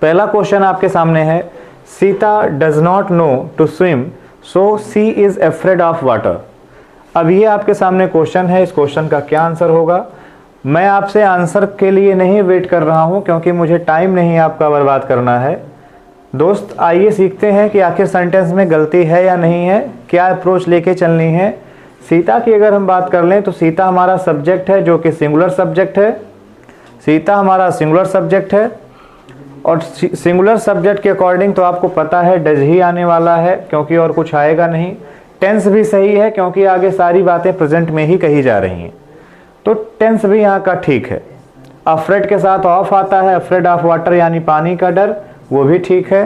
पहला क्वेश्चन आपके सामने है, Sita does not know to swim so she is afraid of water. अब ये आपके सामने क्वेश्चन है, इस क्वेश्चन का क्या आंसर होगा? मैं आपसे आंसर के लिए नहीं वेट कर रहा हूँ क्योंकि मुझे टाइम नहीं आपका बर्बाद करना है। दोस्त आइए सीखते हैं कि आखिर सेंटेंस में गलती है या नहीं है, क्या अप्रोच लेके चलनी है। सीता की अगर हम बात कर लें तो सीता हमारा सब्जेक्ट है जो कि सिंगुलर सब्जेक्ट है। सीता हमारा सिंगुलर सब्जेक्ट है और सिंगुलर सब्जेक्ट के अकॉर्डिंग तो आपको पता है डज ही आने वाला है क्योंकि और कुछ आएगा नहीं। टेंस भी सही है क्योंकि आगे सारी बातें प्रेजेंट में ही कही जा रही हैं, तो टेंस भी यहाँ का ठीक है। अफ्रेड के साथ ऑफ आता है, अफ्रेड ऑफ वाटर यानी पानी का डर, वो भी ठीक है।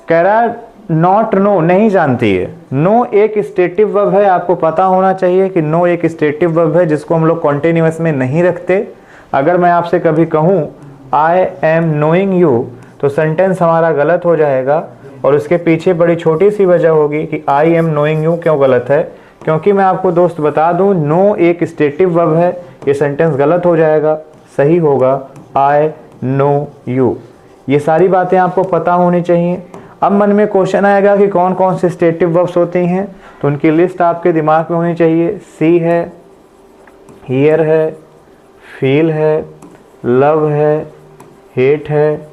कह रहा नॉट नो, नहीं जानती है। नो एक स्टेटिव वर्ब है, आपको पता होना चाहिए कि नो एक स्टेटिव वर्ब है जिसको हम लोग कॉन्टिन्यूअस में नहीं रखते। अगर मैं आपसे कभी कहूँ आई एम नोइंग यू तो सेंटेंस हमारा गलत हो जाएगा और उसके पीछे बड़ी छोटी सी वजह होगी कि आई एम नोइंग यू क्यों गलत है, क्योंकि मैं आपको दोस्त बता दूं नो एक स्टेटिव वर्ब है, ये सेंटेंस गलत हो जाएगा। सही होगा आई नो यू। ये सारी बातें आपको पता होनी चाहिए। अब मन में क्वेश्चन आएगा कि कौन कौन से स्टेटिव वर्ब्स होती हैं, तो उनकी लिस्ट आपके दिमाग में होनी चाहिए। सी है, हियर है, फील है, लव है, हेट है,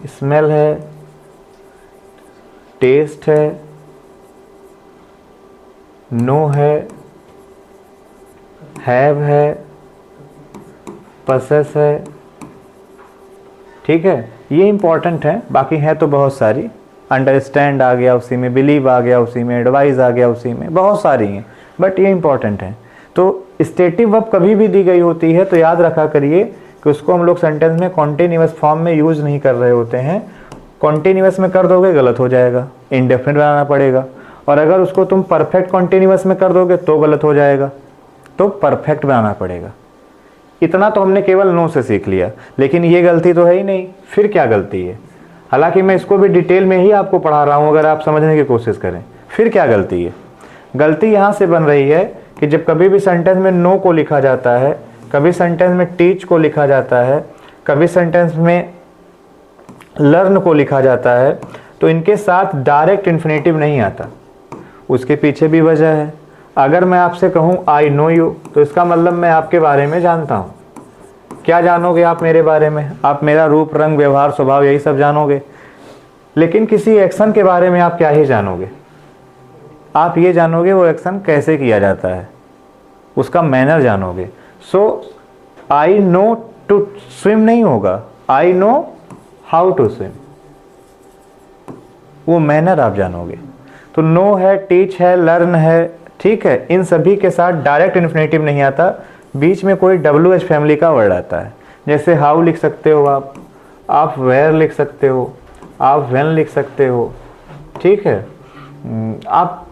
स्मेल है, टेस्ट है, नो है, हैव है, पसेस है। ठीक है, ये इंपॉर्टेंट है, बाकी है तो बहुत सारी। अंडरस्टैंड आ गया उसी में, बिलीव आ गया उसी में, एडवाइस आ गया उसी में, बहुत सारी हैं, बट ये इंपॉर्टेंट है। तो स्टेटिव वर्ब कभी भी दी गई होती है तो याद रखा करिए कि उसको हम लोग सेंटेंस में कॉन्टिन्यूअस फॉर्म में यूज नहीं कर रहे होते हैं। कॉन्टिन्यूअस में कर दोगे गलत हो जाएगा, इंडेफिनिट बनाना पड़ेगा। और अगर उसको तुम परफेक्ट कॉन्टिन्यूअस में कर दोगे तो गलत हो जाएगा, तो परफेक्ट बनाना पड़ेगा। इतना तो हमने केवल नो से सीख लिया, लेकिन ये गलती तो है ही नहीं, फिर क्या गलती है? हालांकि मैं इसको भी डिटेल में ही आपको पढ़ा रहा हूँ, अगर आप समझने की कोशिश करें। फिर क्या गलती है? गलती यहाँ से बन रही है कि जब कभी भी सेंटेंस में नो को लिखा जाता है, कभी सेंटेंस में टीच को लिखा जाता है, कभी सेंटेंस में लर्न को लिखा जाता है, तो इनके साथ डायरेक्ट इन्फिनेटिव नहीं आता। उसके पीछे भी वजह है। अगर मैं आपसे कहूँ आई नो यू तो इसका मतलब मैं आपके बारे में जानता हूँ। क्या जानोगे आप मेरे बारे में? आप मेरा रूप, रंग, व्यवहार, स्वभाव यही सब जानोगे, लेकिन किसी एक्शन के बारे में आप क्या ही जानोगे? आप ये जानोगे वो एक्शन कैसे किया जाता है, उसका मैनर जानोगे। So I know to swim नहीं होगा, I know how to swim, वो मैनर आप जानोगे। तो नो है, टीच है, लर्न है, ठीक है, इन सभी के साथ डायरेक्ट इन्फिनेटिव नहीं आता, बीच में कोई WH फैमिली का वर्ड आता है। जैसे हाउ लिख सकते हो आप वेयर लिख सकते हो, आप व्हेन लिख सकते हो, ठीक है, आप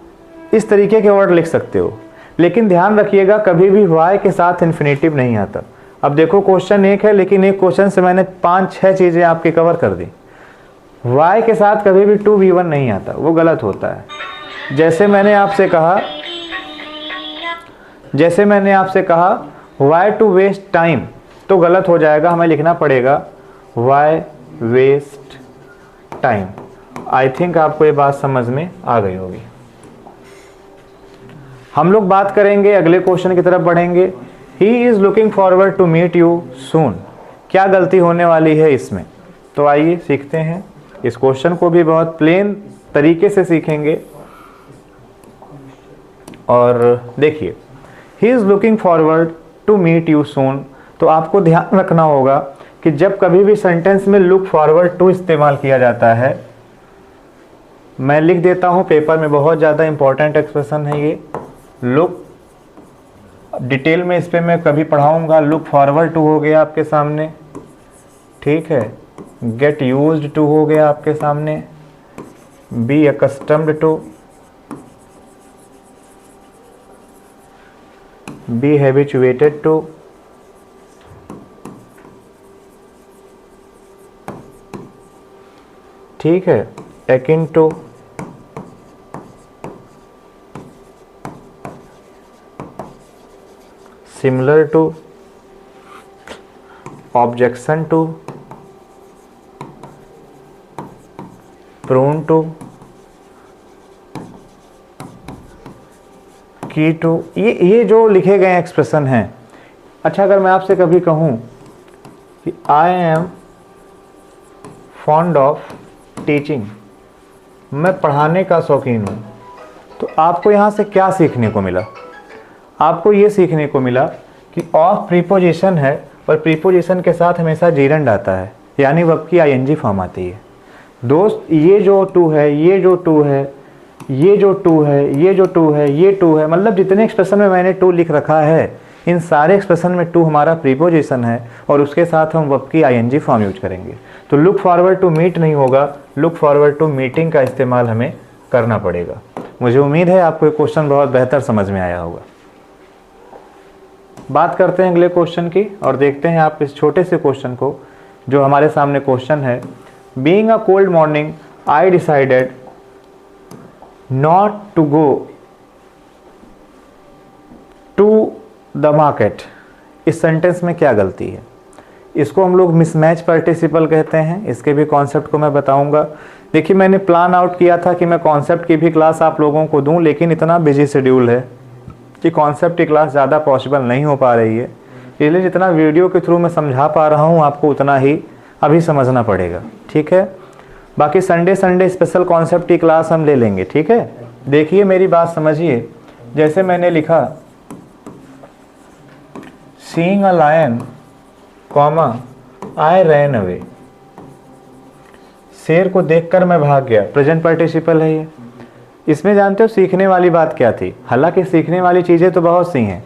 इस तरीके के वर्ड लिख सकते हो। लेकिन ध्यान रखिएगा कभी भी वाई के साथ इन्फिनेटिव नहीं आता। अब देखो क्वेश्चन एक है, लेकिन एक क्वेश्चन से मैंने 5-6 चीज़ें आपकी कवर कर दी। वाई के साथ कभी भी टू V1 नहीं आता, वो गलत होता है। जैसे मैंने आपसे कहा वाई टू वेस्ट टाइम, तो गलत हो जाएगा, हमें लिखना पड़ेगा why waste time. I think आपको ये बात समझ में आ गई होगी। हम लोग बात करेंगे, अगले क्वेश्चन की तरफ बढ़ेंगे। He is looking forward to meet you soon. क्या गलती होने वाली है इसमें? तो आइए सीखते हैं। इस क्वेश्चन को भी बहुत प्लेन तरीके से सीखेंगे। और देखिए, he is looking forward to meet you soon, तो आपको ध्यान रखना होगा कि जब कभी भी सेंटेंस में लुक फॉरवर्ड टू इस्तेमाल किया जाता है, मैं लिख देता हूं पेपर में, बहुत ज़्यादा इंपॉर्टेंट एक्सप्रेशन है ये। लुक, डिटेल में इस पर मैं कभी पढ़ाऊंगा। लुक फॉरवर्ड टू हो गया आपके सामने, ठीक है। गेट यूज्ड टू हो गया आपके सामने। Be accustomed to, be habituated to, ठीक है, akin to, similar to, objection to, prone to, key to, ये जो लिखे गए एक्सप्रेशन हैं। अच्छा, अगर मैं आपसे कभी कहूँ कि I am fond of teaching, मैं पढ़ाने का शौकीन हूँ, तो आपको यहाँ से क्या सीखने को मिला? आपको ये सीखने को मिला कि ऑफ प्रीपोजिशन है और प्रीपोजिशन के साथ हमेशा जीरेंड आता है, यानी वर्ब की आईएनजी फॉर्म आती है। दोस्त, ये जो टू है, ये जो टू है, ये जो टू है, ये जो टू है, ये टू है, मतलब जितने एक्सप्रेशन में मैंने टू लिख रखा है, इन सारे एक्सप्रेशन में टू हमारा प्रीपोजिशन है और उसके साथ हम वर्ब की आईएनजी फॉर्म यूज करेंगे। तो लुक फॉरवर्ड टू मीट नहीं होगा, लुक फॉरवर्ड टू मीटिंग का इस्तेमाल हमें करना पड़ेगा। मुझे उम्मीद है आपको ये क्वेश्चन बहुत बेहतर समझ में आया होगा। बात करते हैं अगले क्वेश्चन की और देखते हैं आप इस छोटे से क्वेश्चन को, जो हमारे सामने क्वेश्चन है। Being a cold morning I decided not to go to the market. इस सेंटेंस में क्या गलती है? इसको हम लोग मिसमैच पार्टिसिपल कहते हैं। इसके भी कॉन्सेप्ट को मैं बताऊंगा। देखिए, मैंने प्लान आउट किया था कि मैं कॉन्सेप्ट की भी क्लास आप लोगों को दूं, लेकिन इतना बिजी शेड्यूल है कि कॉन्सेप्ट की क्लास ज़्यादा पॉसिबल नहीं हो पा रही है। इसलिए जितना वीडियो के थ्रू मैं समझा पा रहा हूँ आपको, उतना ही अभी समझना पड़ेगा, ठीक है। बाकी संडे स्पेशल कॉन्सेप्ट की क्लास हम ले लेंगे, ठीक है। देखिए, मेरी बात समझिए। जैसे मैंने लिखा seeing a lion comma I ran away, शेर को देखकर मैं भाग गया, प्रेजेंट पार्टिसिपल है ये। इसमें जानते हो सीखने वाली बात क्या थी? हालांकि सीखने वाली चीज़ें तो बहुत सी हैं,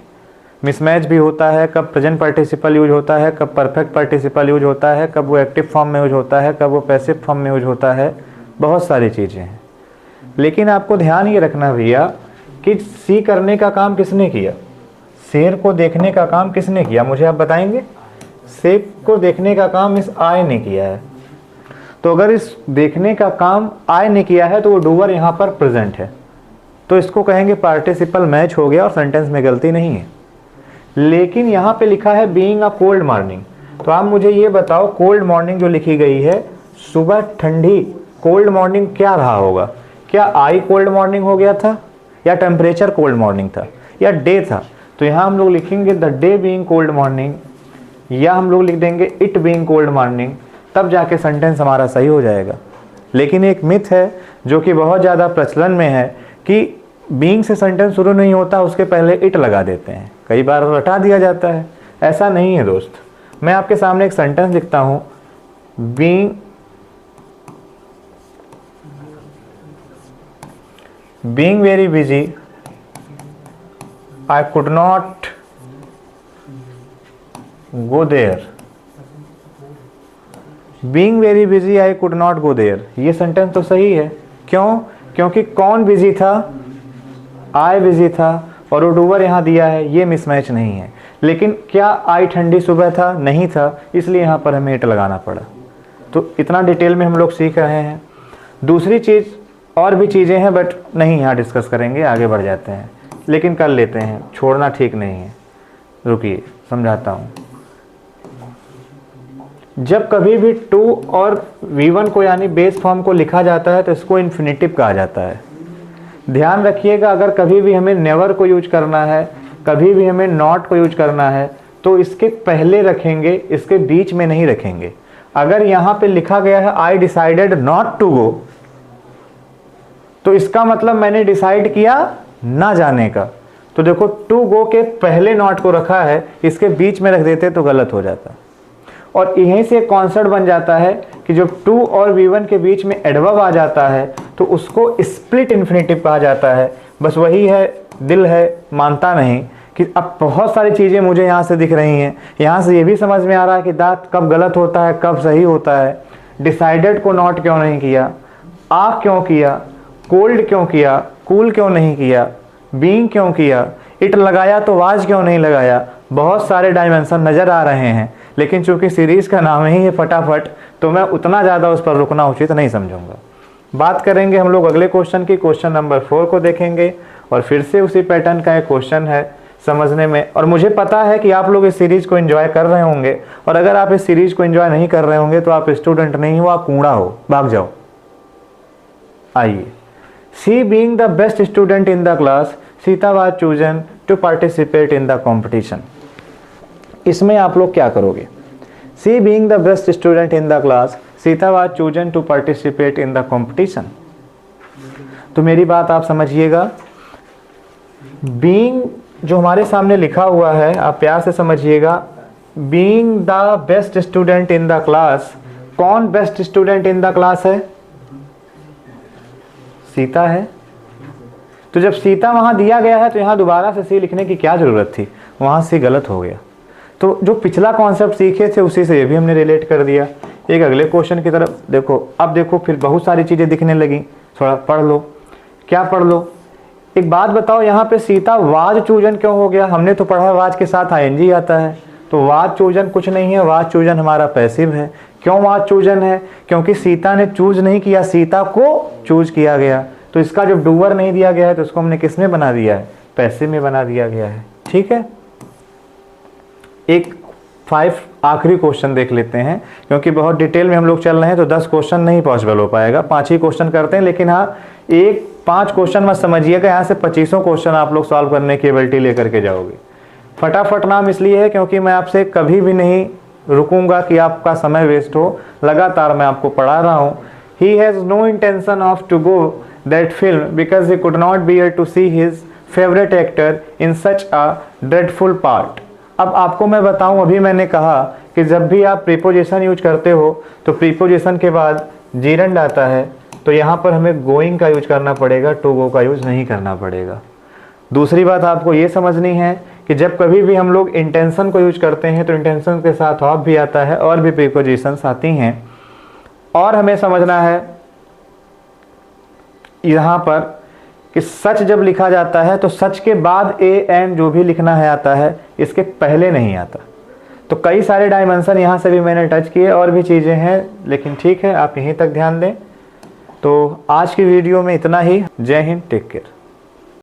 मिसमैच भी होता है, कब प्रेजेंट पार्टिसिपल यूज होता है, कब परफेक्ट पार्टिसिपल यूज होता है, कब वो एक्टिव फॉर्म में यूज होता है, कब वो पैसिव फॉर्म में यूज होता है, बहुत सारी चीज़ें हैं। लेकिन आपको ध्यान ये रखना भैया कि सी करने का काम किसने किया? शेर को देखने का काम किसने किया? मुझे आप बताएंगे। शेर को देखने का काम इस आई ने किया है। तो अगर इस देखने का काम आई ने किया है तो वो डूअर यहाँ पर प्रेजेंट है, तो इसको कहेंगे पार्टिसिपल मैच हो गया और सेंटेंस में गलती नहीं है। लेकिन यहाँ पे लिखा है बीइंग अ कोल्ड मॉर्निंग, तो आप मुझे ये बताओ, कोल्ड मॉर्निंग जो लिखी गई है, सुबह ठंडी, कोल्ड मॉर्निंग क्या रहा होगा? क्या आई कोल्ड मॉर्निंग हो गया था, या टेम्परेचर कोल्ड मॉर्निंग था, या डे था? तो यहाँ हम लोग लिखेंगे the day being cold morning, या हम लोग लिख देंगे इट बीइंग कोल्ड मॉर्निंग, तब जाके सेंटेंस हमारा सही हो जाएगा। लेकिन एक मिथ है जो कि बहुत ज़्यादा प्रचलन में है कि बीइंग से सेंटेंस शुरू नहीं होता, उसके पहले इट लगा देते हैं, कई बार रटा दिया जाता है। ऐसा नहीं है दोस्त। मैं आपके सामने एक सेंटेंस लिखता हूँ, being very busy I could not go there. Being very busy I could not go there, ये सेंटेंस तो सही है। क्यों? क्योंकि कौन बिजी था? आई बिजी था, और वो डूवर यहाँ दिया है, ये मिसमैच नहीं है। लेकिन क्या आई ठंडी सुबह था? नहीं था, इसलिए यहाँ पर हमें इट लगाना पड़ा। तो इतना डिटेल में हम लोग सीख रहे हैं। दूसरी चीज़, और भी चीज़ें हैं बट नहीं यहाँ डिस्कस करेंगे, आगे बढ़ जाते हैं। लेकिन कर लेते हैं, छोड़ना ठीक नहीं है। रुकिए, समझाता हूँ। जब कभी भी टू और V1 को यानी बेस फॉर्म को लिखा जाता है तो इसको इन्फिनिटिव कहा जाता है। ध्यान रखिएगा, अगर कभी भी हमें नेवर को यूज करना है, कभी भी हमें नॉट को यूज करना है, तो इसके पहले रखेंगे, इसके बीच में नहीं रखेंगे। अगर यहाँ पे लिखा गया है I decided not to go, तो इसका मतलब मैंने डिसाइड किया ना जाने का। तो देखो, टू गो के पहले नॉट को रखा है, इसके बीच में रख देते तो गलत हो जाता। और यहीं से एक कॉन्सेप्ट बन जाता है कि जब टू और V1 के बीच में एडवर्ब आ जाता है तो उसको स्प्लिट इन्फिनिटिव कहा जाता है। बस वही है, दिल है मानता नहीं कि अब बहुत सारी चीज़ें मुझे यहाँ से दिख रही हैं। यहाँ से ये भी समझ में आ रहा है कि दांत कब गलत होता है, कब सही होता है। डिसाइडेड को नॉट क्यों नहीं किया, आ क्यों किया, कोल्ड क्यों किया, कूल क्यों नहीं किया, बीइंग क्यों किया, इट लगाया तो वाज क्यों नहीं लगाया। बहुत सारे डायमेंशन नज़र आ रहे हैं, लेकिन चूंकि सीरीज़ का नाम ही है फटाफट, तो मैं उतना ज़्यादा उस पर रुकना उचित नहीं समझूंगा। बात करेंगे हम लोग अगले क्वेश्चन की, क्वेश्चन नंबर 4 को देखेंगे और फिर से उसी पैटर्न का एक क्वेश्चन है समझने में। और मुझे पता है कि आप लोग इस सीरीज़ को एंजॉय कर रहे होंगे, और अगर आप इस सीरीज़ को एंजॉय नहीं कर रहे होंगे तो आप स्टूडेंट नहीं हो, आप कूड़ा हो, भाग जाओ। आइए, she being the best student in the class, Sita was chosen to participate in the competition. इसमें आप लोग क्या करोगे? She being the best student in the class, Sita was chosen to participate in the competition. तो मेरी बात आप समझिएगा, बीइंग जो हमारे सामने लिखा हुआ है आप प्यार से समझिएगा, being the best student in the class, कौन best student in the class है? सीता है। तो जब सीता वहां दिया गया है तो यहां दोबारा से सी लिखने की क्या जरूरत थी? वहां सी गलत हो गया। तो जो पिछला कॉन्सेप्ट सीखे थे उसी से ये भी हमने रिलेट कर दिया। एक अगले क्वेश्चन की तरफ देखो। अब देखो फिर बहुत सारी चीजें दिखने लगी, थोड़ा पढ़ लो। क्या पढ़ लो? एक बात बताओ, यहाँ पे सीता वाज चूजन क्यों हो गया? हमने तो पढ़ा वाज के साथ आईएनजी आता है, तो वाज चूजन कुछ नहीं है, वाज चूजन हमारा पैसिव है। क्यों वाज चूजन है? क्योंकि सीता ने चूज नहीं किया, सीता को चूज किया गया। तो इसका जब डूवर नहीं दिया गया है तो इसको हमने किस में बना दिया है? पैसिव में बना दिया गया है। ठीक है, एक 5 आखिरी क्वेश्चन देख लेते हैं, क्योंकि बहुत डिटेल में हम लोग चल रहे हैं तो 10 क्वेश्चन नहीं पॉसिबल हो पाएगा। 5 ही क्वेश्चन करते हैं, लेकिन हाँ 5 क्वेश्चन मत समझिएगा, यहाँ से 25 क्वेश्चन आप लोग सॉल्व करने की एबिलिटी लेकर के जाओगे। फटाफट नाम इसलिए है क्योंकि मैं आपसे कभी भी नहीं रुकूंगा कि आपका समय वेस्ट हो, लगातार मैं आपको पढ़ा रहा हूँ। He has no intention of to go that film because he could not bear to see his favorite actor in such a dreadful part। अब आपको मैं बताऊं, अभी मैंने कहा कि जब भी आप प्रीपोजिशन यूज करते हो तो प्रीपोजिशन के बाद जीरंड आता है, तो यहाँ पर हमें गोइंग का यूज करना पड़ेगा, टू गो का यूज नहीं करना पड़ेगा। दूसरी बात आपको ये समझनी है कि जब कभी भी हम लोग इंटेंशन को यूज करते हैं तो इंटेंशन के साथ ऑफ भी आता है और भी प्रीपोजिशंस आती हैं। और हमें समझना है यहाँ पर कि सच जब लिखा जाता है तो सच के बाद ए एंड जो भी लिखना है आता है, इसके पहले नहीं आता। तो कई सारे डायमेंशन यहाँ से भी मैंने टच किए, और भी चीज़ें हैं, लेकिन ठीक है आप यहीं तक ध्यान दें। तो आज की वीडियो में इतना ही। जय हिंद, टेक केयर।